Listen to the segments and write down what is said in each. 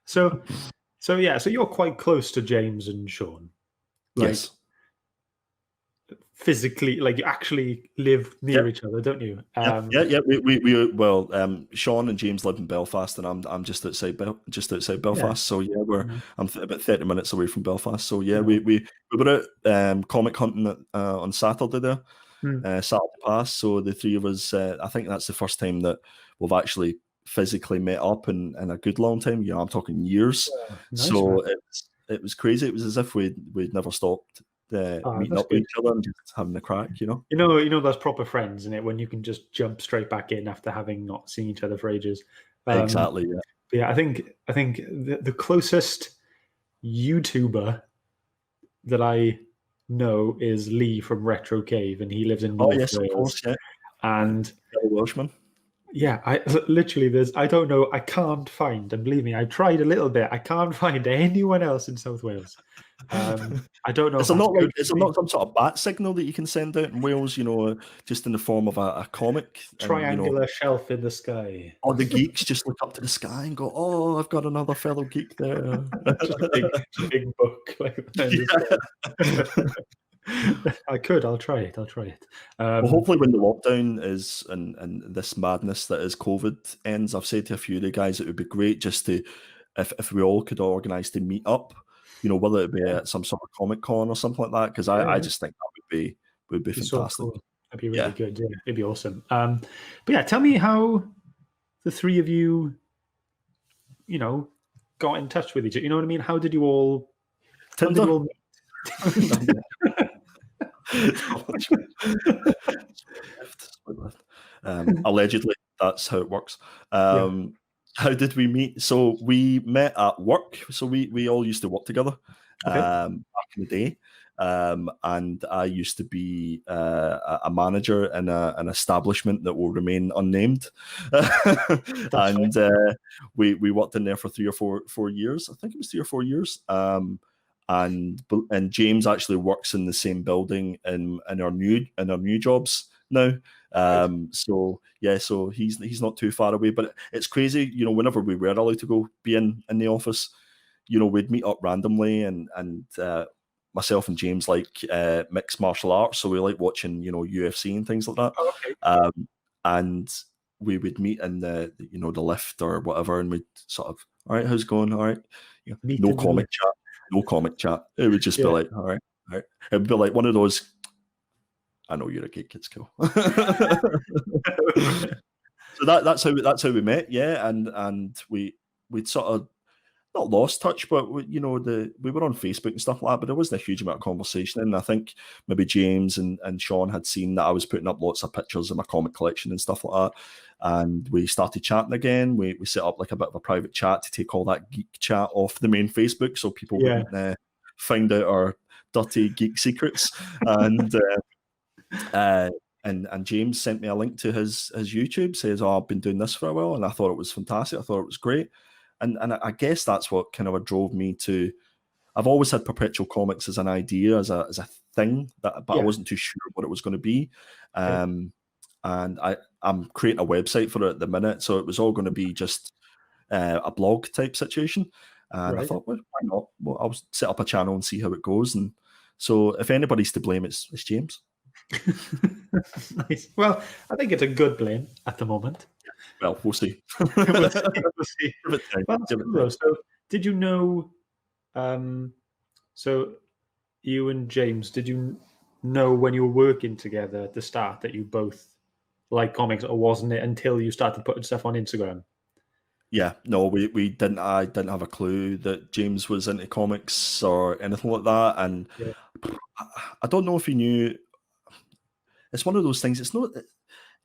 So so you're quite close to James and Sean. Like, Yes. physically, like you actually live near each other, don't you? Yeah. We Sean and James live in Belfast, and I'm just outside Belfast. So yeah, I'm about 30 minutes away from Belfast. So yeah, we were out comic hunting on Saturday there, Saturday past. So the three of us, I think that's the first time that we've actually physically met up in a good long time. You know, I'm talking years. Nice, so it was crazy. It was as if we'd never stopped meeting up with each other and just having a crack, you know. You know those proper friends, isn't it? When you can just jump straight back in after having not seen each other for ages. Exactly. Yeah. But yeah, I think the closest YouTuber that I know is Lee from Retro Cave, and he lives in North Wales. Of course, yeah. And Welshman. Yeah, I literally I don't know, I can't find, and believe me, I tried a little bit, I can't find anyone else in South Wales. I don't know. Is there not some sort of bat signal that you can send out in Wales? You know, just in the form of a comic, triangular shelf in the sky. All the geeks just look up to the sky and go, "Oh, I've got another fellow geek there." Just a big book like that. I'll try it. Well, hopefully when the lockdown is and this madness that is COVID ends, I've said to a few of the guys it would be great just to, if we all could organise to meet up, you know, whether it be at some sort of Comic Con or something like that, because I just think that would be fantastic. So cool. That'd be really good. Yeah, it'd be awesome. But yeah, tell me how the three of you, you know, got in touch with each other. You know what I mean? How did you all? Tinder. Allegedly, that's how it works. How did we meet? So we met at work. So we all used to work together back in the day. And I used to be a manager in an establishment that will remain unnamed. And we worked in there for 3 or 4 years. I think it was 3 or 4 years. And James actually works in the same building in our new jobs now. So he's not too far away, but it's crazy, you know, whenever we were allowed to go be in the office, you know, we'd meet up randomly, and myself and James like mixed martial arts, so we like watching, you know, UFC and things like that. And we would meet in the lift or whatever, and we'd sort of, all right, how's it going? All right, no comic chat. It would just be like, all right. It'd be like one of those, I know you're a geek, it's cool. So that's how we met, and we'd sort of not lost touch, but we were on Facebook and stuff like that, but there wasn't a huge amount of conversation. And I think maybe James and Sean had seen that I was putting up lots of pictures of my comic collection and stuff like that, and we started chatting again. We set up like a bit of a private chat to take all that geek chat off the main Facebook, so people wouldn't find out our dirty geek secrets. And James sent me a link to his YouTube, says, "Oh, I've been doing this for a while," and I thought it was fantastic. I thought it was great. And I guess that's what kind of drove me to. I've always had Perpetual Comics as an idea, as a thing, but I wasn't too sure what it was going to be. And I'm creating a website for it at the minute, so it was all going to be just a blog type situation. And I thought, well, why not? Well, I'll set up a channel and see how it goes. And so, if anybody's to blame, it's James. Nice. Well, I think it's a good blame at the moment. Well, we'll see. We'll see. Well, so, did you know? So, you and James, did you know when you were working together at the start that you both like comics, or wasn't it until you started putting stuff on Instagram? Yeah, no, we didn't. I didn't have a clue that James was into comics or anything like that, and I don't know if he knew. It's one of those things. It's not.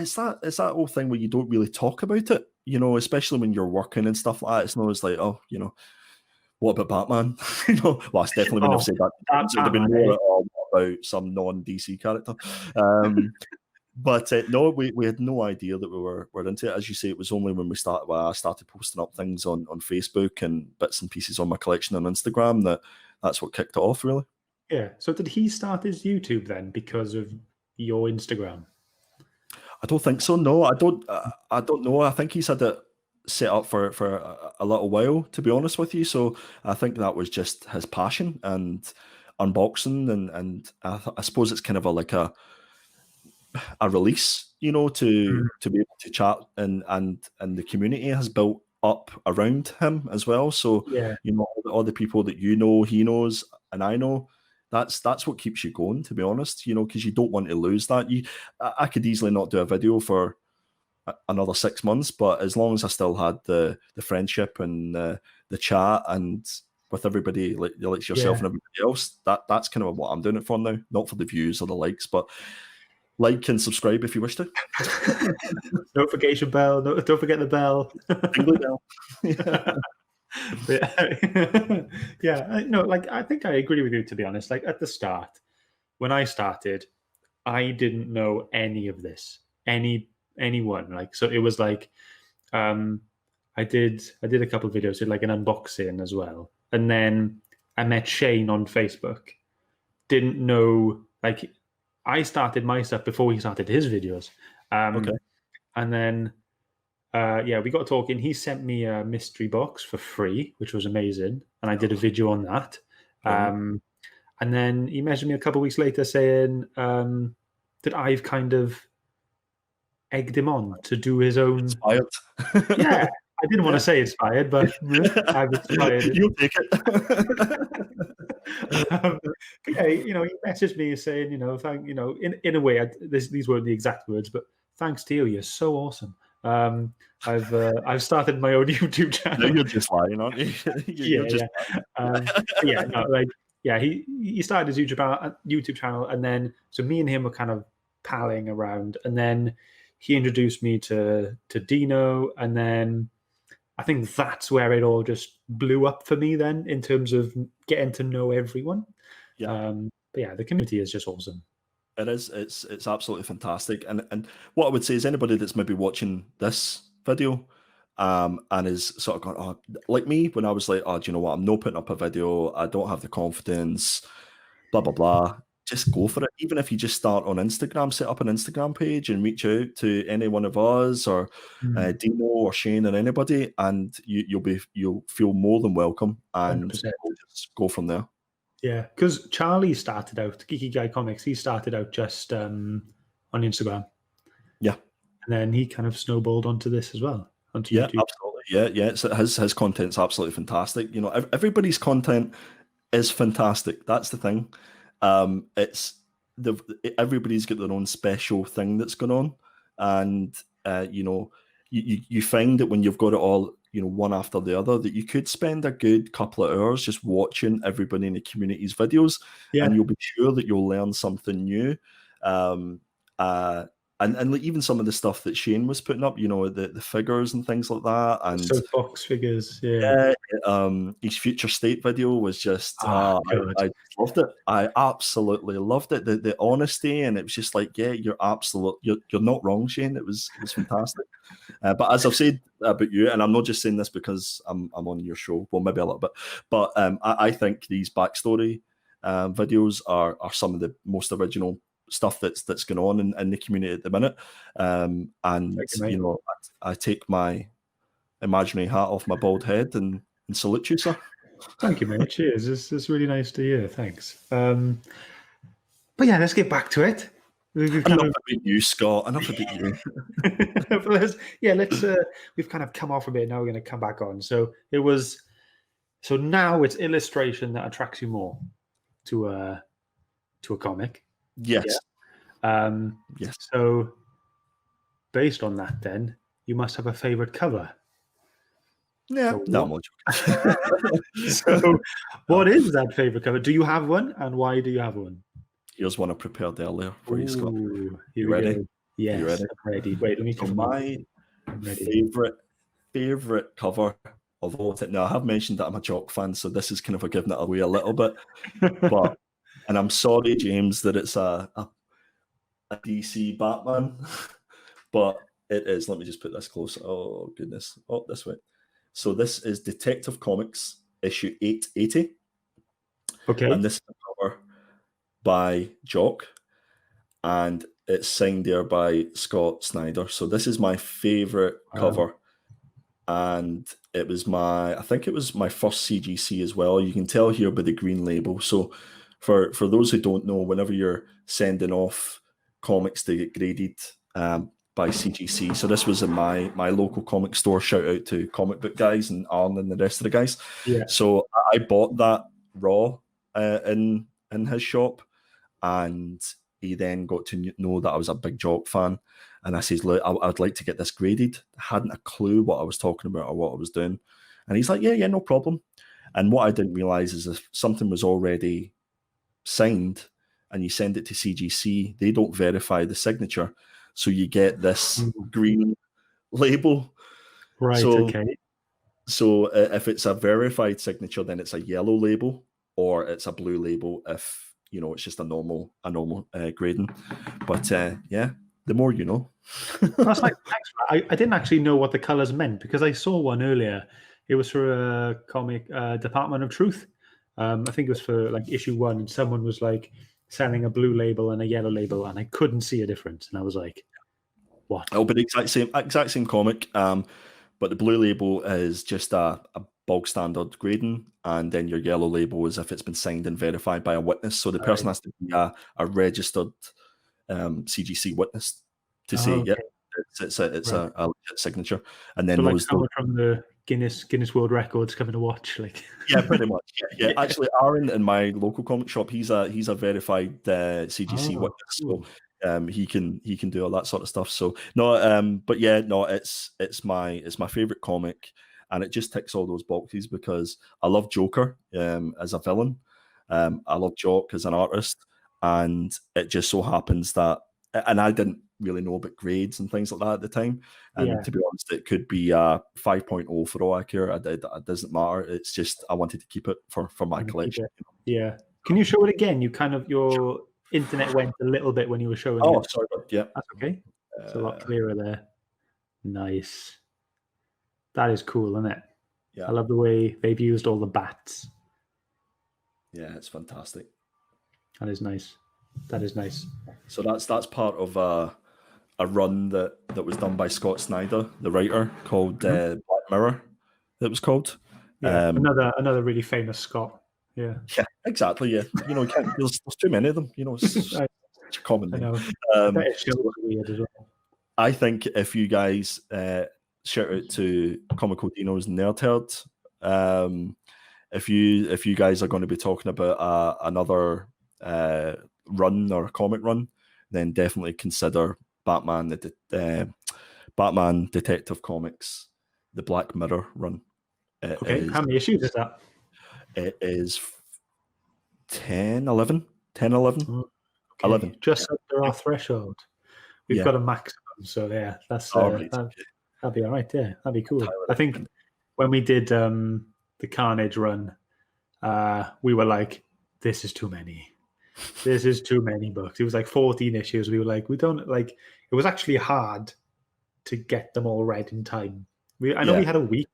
It's that whole thing where you don't really talk about it, you know, especially when you're working and stuff like that. It's not always like, oh, you know, what about Batman? You know, well, it's definitely when I've said that. It would have been more about some non-DC character. But no, we had no idea that we were into it. As you say, it was only when I started posting up things on Facebook and bits and pieces on my collection on Instagram that's what kicked it off, really. Yeah. So did he start his YouTube then because of your Instagram? I don't think so. No, I don't know. I think he's had it set up for a little while, to be honest with you. So I think that was just his passion and unboxing, and I suppose it's kind of like a release, you know, to be able to chat, and the community has built up around him as well. So Yeah. you know, all the people that you know, he knows, and I know. That's what keeps you going, to be honest. You know, because you don't want to lose that. I could easily not do a video for another 6 months, but as long as I still had the friendship and the chat and with everybody like yourself and everybody else, that's kind of what I'm doing it for now. Not for the views or the likes, but like and subscribe if you wish to. Notification bell. Don't forget the bell. Bell. Yeah. No, like I think I agree with you, to be honest. Like at the start, when I started, I didn't know any of this, anyone. Like, so it was like, I did a couple of videos, did like an unboxing as well, and then I met Shane on Facebook. Didn't know, like, I started my stuff before he started his videos. Okay. And then we got talking. He sent me a mystery box for free, which was amazing, and I did a video on that. And then he messaged me a couple of weeks later saying that I've kind of egged him on to do his own. Inspired. Yeah, I didn't want to say inspired, but I've inspired. You'll take it. Yeah, you know, he messaged me saying, you know, in a way, these weren't the exact words, but thanks to you, you're so awesome. I've started my own YouTube channel. No, you're just lying, aren't you? He started his YouTube channel, and then so me and him were kind of palling around, and then he introduced me to Dino, and then I think that's where it all just blew up for me then in terms of getting to know everyone. But yeah, the community is just awesome. It is. It's absolutely fantastic. And what I would say is anybody that's maybe watching this video and is sort of going, oh, like me, when I was like, oh, do you know what? I'm not putting up a video. I don't have the confidence, blah, blah, blah. Just go for it. Even if you just start on Instagram, set up an Instagram page and reach out to any one of us or Dino or Shane or anybody, and you'll feel more than welcome, and we'll just go from there. Yeah, because Charlie started out, Geeky Guy Comics, he started out just on Instagram. Yeah. And then he kind of snowballed onto this as well, onto YouTube. Absolutely. Yeah. So his content's absolutely fantastic. You know, everybody's content is fantastic. That's the thing. Everybody's got their own special thing that's going on. And, you know, you find that when you've got it all, you know, one after the other, that you could spend a good couple of hours just watching everybody in the community's videos, and you'll be sure that you'll learn something new. And like even some of the stuff that Shane was putting up, you know, the figures and things like that, and soapbox figures, his future state video was just, I loved it. I absolutely loved it. The honesty, and it was just like, yeah, you're not wrong, Shane. It was fantastic. But as I've said about you, and I'm not just saying this because I'm on your show, well, maybe a little bit, but I think these backstory videos are some of the most original stuff that's going on in the community at the minute. And you know, I take my imaginary hat off my bald head and salute you, sir. Thank you, mate. Cheers. It's really nice to hear. Thanks. But yeah, let's get back to it. Enough about you, Scott. Enough about you. We've kind of come off a bit. Now we're going to come back on. So now it's illustration that attracts you more to a comic. Yes. Yeah. Yes. So based on that, then you must have a favorite cover. Yeah. No. So what is that favorite cover? Do you have one, and why do you have one? Here's one I prepared earlier for you, Scott. You ready? Yes, ready? I'm ready. Wait, let me come. My favorite cover of all time. Now, I have mentioned that I'm a Jock fan, so this is kind of giving it away a little bit. But and I'm sorry, James, that it's a DC Batman, but it is. Let me just put this closer. Oh goodness! Oh, this way. So this is Detective Comics issue 880. Okay. And this is a cover by Jock, and it's signed there by Scott Snyder. So this is my favorite cover and I think it was my first CGC as well. You can tell here by the green label. So for those who don't know, whenever you're sending off comics to get graded by CGC, so this was in my local comic store. Shout out to Comic Book Guys and Arn and the rest of the guys. Yeah. So I bought that raw in his shop, and he then got to know that I was a big Jock fan. And I says, look, I'd like to get this graded. I hadn't a clue what I was talking about or what I was doing. And he's like, yeah, no problem. And what I didn't realize is if something was already signed and you send it to CGC, they don't verify the signature. So you get this green label. Right, okay. So if it's a verified signature, then it's a yellow label, or it's a blue label if, it's just a normal grading. But yeah, the more you know. That's like, I didn't actually know what the colors meant because I saw one earlier. It was for a comic, Department of Truth. I think it was for like issue 1, and someone was like selling a blue label and a yellow label, and I couldn't see a difference. And I was like, what? It'll be the exact same comic, but the blue label is just a bog standard grading, and then your yellow label is if it's been signed and verified by a witness. So the person has to be a registered CGC witness to say, okay. It's a legit signature. And then so those someone from the Guinness World Records coming to watch, like yeah, pretty much. Yeah. Actually, Aaron in my local comic shop, he's a verified CGC witness, cool. so he can do all that sort of stuff. So no, but yeah, no, it's my favorite comic, and it just ticks all those boxes because I love Joker as a villain, I love Jock as an artist, and it just so happens that, and I didn't really know about grades and things like that at the time. And to be honest, it could be a 5.0 for all I care. It doesn't matter. It's just I wanted to keep it for my collection. Yeah. Can you show it again? Your internet went a little bit when you were showing it. Oh, sorry. Yeah. That's okay. It's a lot clearer there. Nice. That is cool, isn't it? Yeah. I love the way they've used all the bats. Yeah, it's fantastic. That is nice. That is nice. So that's part of a run that was done by Scott Snyder, the writer, called Black Mirror. It was called. Yeah, another really famous Scott. Yeah. Yeah, exactly. Yeah, there's too many of them. It's such a common name. I bet it shows weird as well. I think if you guys shout out to Comical Dino's Nerd Herd, if you guys are going to be talking about another run or a comic run, then definitely consider Batman Detective Comics, the Black Mirror run. How many issues is that? It is 10, 11. 10, 11. Okay. 11. Just under our threshold. We've got a maximum, so yeah, that's that'd be all right. Yeah, that'd be cool. I think when we did the Carnage run, we were like, this is too many. This is too many books. It was like 14 issues. We were like, we don't like. It was actually hard to get them all read in time. I know we had a week,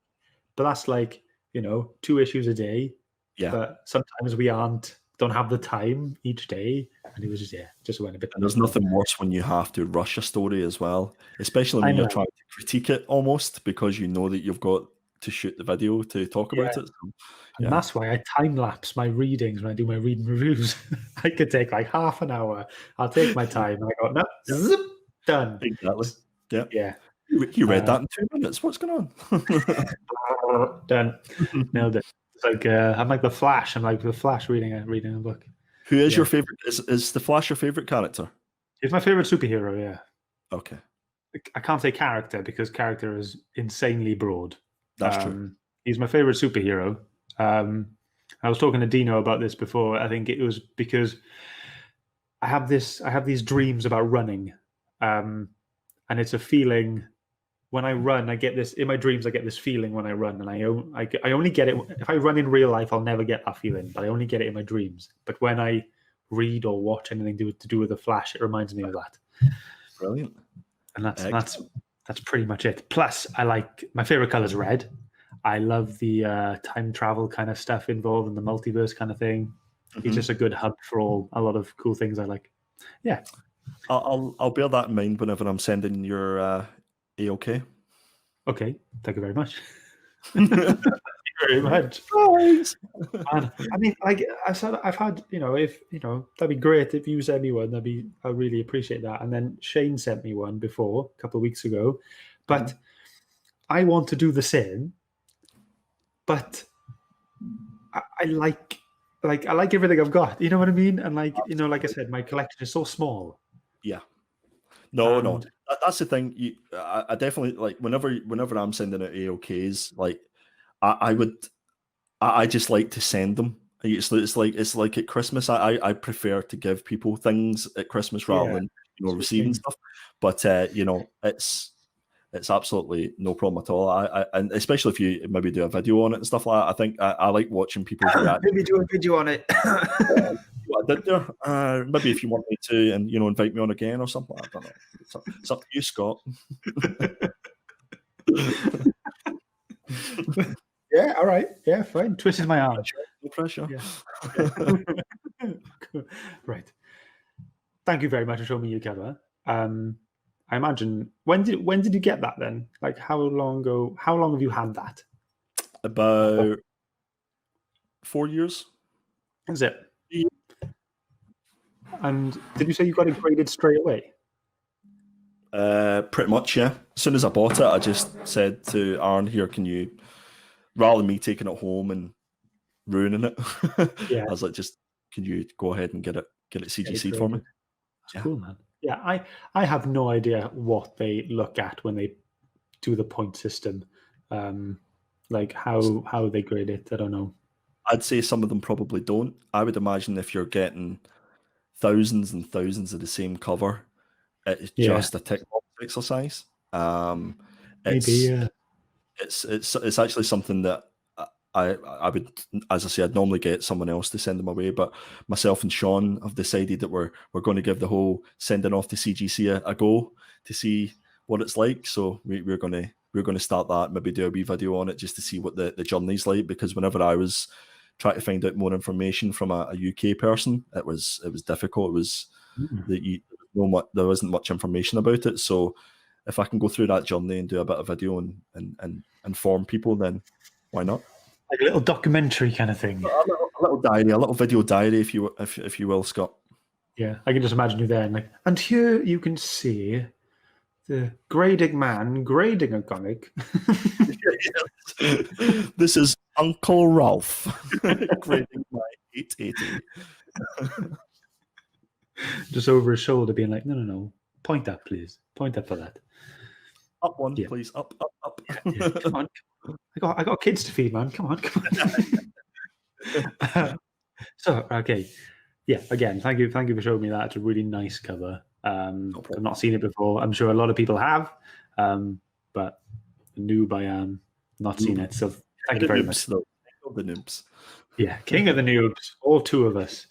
but that's like 2 issues a day. Yeah. But sometimes we don't have the time each day, and it was just went a bit. And there's nothing worse when you have to rush a story as well, especially when you're trying to critique it almost because you know that you've got to shoot the video to talk about it. So, and that's why I time lapse my readings when I do my reading reviews. I could take like half an hour. I'll take my time, and I go, no, zip, done. Exactly. Yeah. Yeah. You read that in 2 minutes. What's going on? Done. Nailed it. It's like I'm like the Flash. I'm like the Flash reading a book. Who is your favorite? Is the Flash your favorite character? He's my favorite superhero. Yeah. Okay. I can't say character because character is insanely broad. That's true. He's my favorite superhero. I was talking to Dino about this before. I think it was because I have these dreams about running, and it's a feeling. When I run, I get this in my dreams. I get this feeling when I run, and I only get it if I run in real life. I'll never get that feeling, but I only get it in my dreams. But when I read or watch anything to do with the Flash, it reminds me of that. Brilliant, and that's pretty much it. Plus, I like my favorite color is red. I love the time travel kind of stuff involved in the multiverse kind of thing. Mm-hmm. He's just a good hub for a lot of cool things I like. Yeah, I'll bear that in mind whenever I'm sending your. Are you okay? Okay, thank you very much. Thank you very much. Thanks. And I mean, like I said, I've had, if that'd be great if you sent me one. I really appreciate that. And then Shane sent me one before a couple of weeks ago, but I want to do the same. But I like everything I've got. You know what I mean? And like I said, my collection is so small. Yeah. No. That's the thing. I definitely like whenever I'm sending out AOKs, like I just like to send them. It's like at Christmas. I prefer to give people things at Christmas rather than receiving stuff. But it's absolutely no problem at all. And especially if you maybe do a video on it and stuff like that. I think I like watching people's reactions. Maybe do a video on it. What I did there. Maybe if you want me to, and invite me on again or something. I don't know. It's up to you, Scott. Yeah, all right. Yeah, fine. Twisted my arm. No pressure. Yeah. Right. Thank you very much for showing me your cover. I imagine when did you get that then? Like how long have you had that? About 4 years. Is it? Yeah. And did you say you got it graded straight away? Pretty much, yeah. As soon as I bought it, I just said to Aaron, "Here, can you?" Rather than me taking it home and ruining it, I was like, "Just can you go ahead and get it CGC'd for me?" It's cool, man. Yeah, I have no idea what they look at when they do the point system, like how they grade it. I don't know. I'd say some of them probably don't. I would imagine if you're getting thousands and thousands of the same cover, it's just a tick box exercise. Maybe, yeah. It's actually something that I would, as I say, I'd normally get someone else to send them away, but myself and Sean have decided that we're going to give the whole sending off to CGC a go to see what it's like. So we're going to start that, maybe do a wee video on it just to see what the journey's like. Because whenever I was trying to find out more information from a UK person, it was difficult. It was there wasn't much information about it. So if I can go through that journey and do a bit of video and inform people, then why not? Like a little documentary kind of thing. A little diary, a little video diary, if you will, Scott. Yeah, I can just imagine you there, and here you can see the grading man grading a comic. This is Uncle Ralph grading my 880. Just over his shoulder, being like, no, point up, please. Point up for that. Up one, please. Up. Yeah. Come on. I got kids to feed, man. Come on. So, okay. Yeah, again, thank you for showing me that. It's a really nice cover. I've not seen it before. I'm sure a lot of people have, but the noob I am, not seen it. So thank you very much. King of the noobs. Yeah, king of the noobs. All two of us.